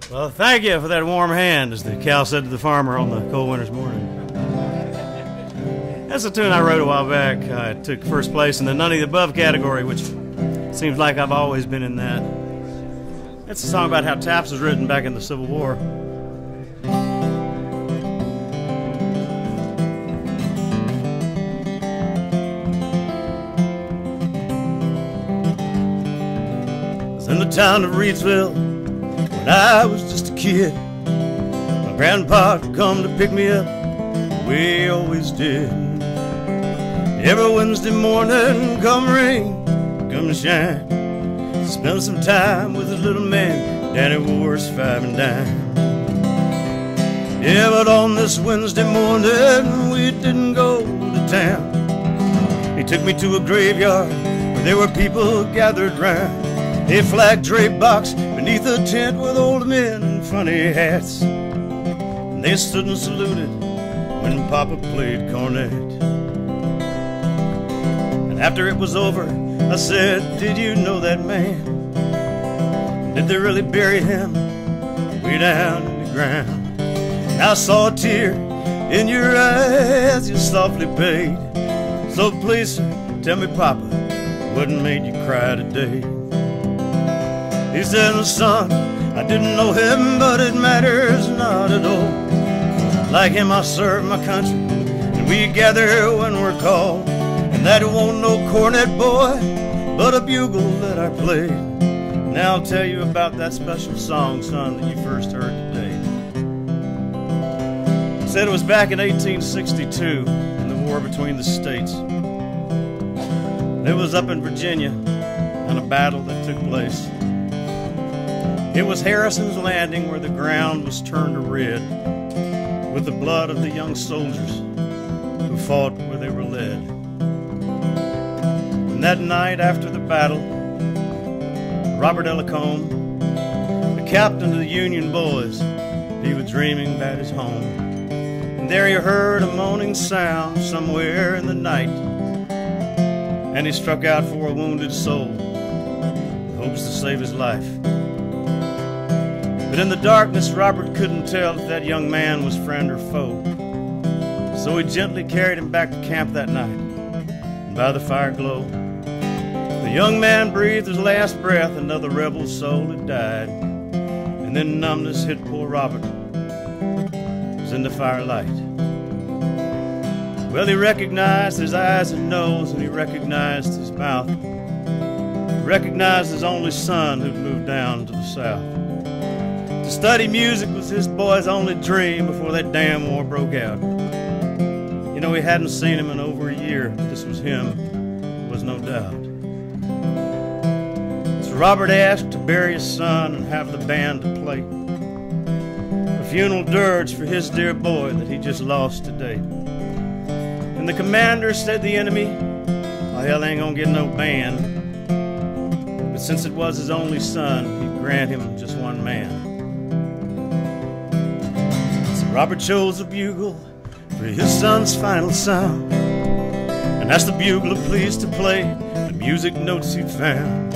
Well, thank you for that warm hand, as the cow said to the farmer on the cold winter's morning. That's a tune I wrote a while back. I took first place in the None of the Above category, which seems like I've always been in that. It's a song about how taps was written back in the Civil War. I was in the town of Reedsville when I was just a kid. My grandpa would come to pick me up, we always did. Every Wednesday morning, come rain, come shine, spend some time with his little man. Daddy wore his 5 and dime. Yeah, but on this Wednesday morning, we didn't go to town. He took me to a graveyard where there were people gathered round. A flag draped box beneath a tent with old men in funny hats. And they stood and saluted when Papa played cornet. And after it was over, I said, did you know that man? Did they really bury him way down in the ground? And I saw a tear in your eyes you softly paid. So please, sir, tell me, Papa, what made you cry today? He said, son, I didn't know him, but it matters not at all. Like him, I serve my country, and we gather when we're called. And that won't no cornet boy, but a bugle that I played. Now I'll tell you about that special song, son, that you first heard today. He said it was back in 1862, in the war between the states. It was up in Virginia, on a battle that took place. It was Harrison's Landing, where the ground was turned to red with the blood of the young soldiers who fought where they were led. And that night after the battle, Robert Ellicombe, the captain of the Union boys, he was dreaming about his home. And there he heard a moaning sound somewhere in the night, and he struck out for a wounded soul with hopes to save his life. But in the darkness, Robert couldn't tell if that young man was friend or foe. So he gently carried him back to camp that night, and by the fire glow, the young man breathed his last breath. Another rebel soul had died, and then numbness hit poor Robert. He was in the firelight. Well, he recognized his eyes and nose, and he recognized his mouth. He recognized his only son who'd moved down to the south. To study music was his boy's only dream before that damn war broke out. You know, he hadn't seen him in over a year. This was him, was no doubt. So Robert asked to bury his son and have the band to play a funeral dirge for his dear boy that he just lost today. And the commander said the enemy, oh, hell, ain't gonna get no band. But since it was his only son, he'd grant him just one man. Robert chose a bugle for his son's final sound, and asked the bugler please to play the music notes he'd found.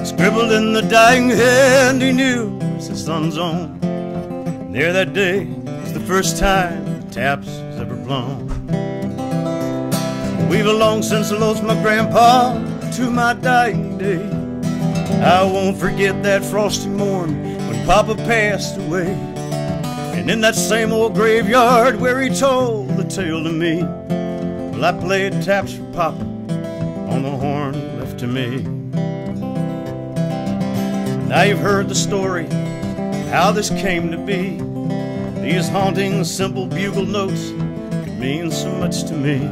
Scribbled in the dying hand he knew it was his son's own. And there that day was the first time the taps was ever blown. We've long since lost my grandpa to my dying day. I won't forget that frosty morn when Papa passed away. And in that same old graveyard where he told the tale to me, well, I played taps for Papa on the horn left to me. Now you've heard the story, how this came to be. These haunting, simple bugle notes could mean so much to me.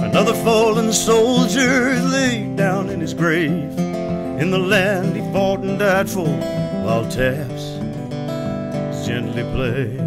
Another fallen soldier laid down in his grave, in the land he fought and died for, while taps gently play.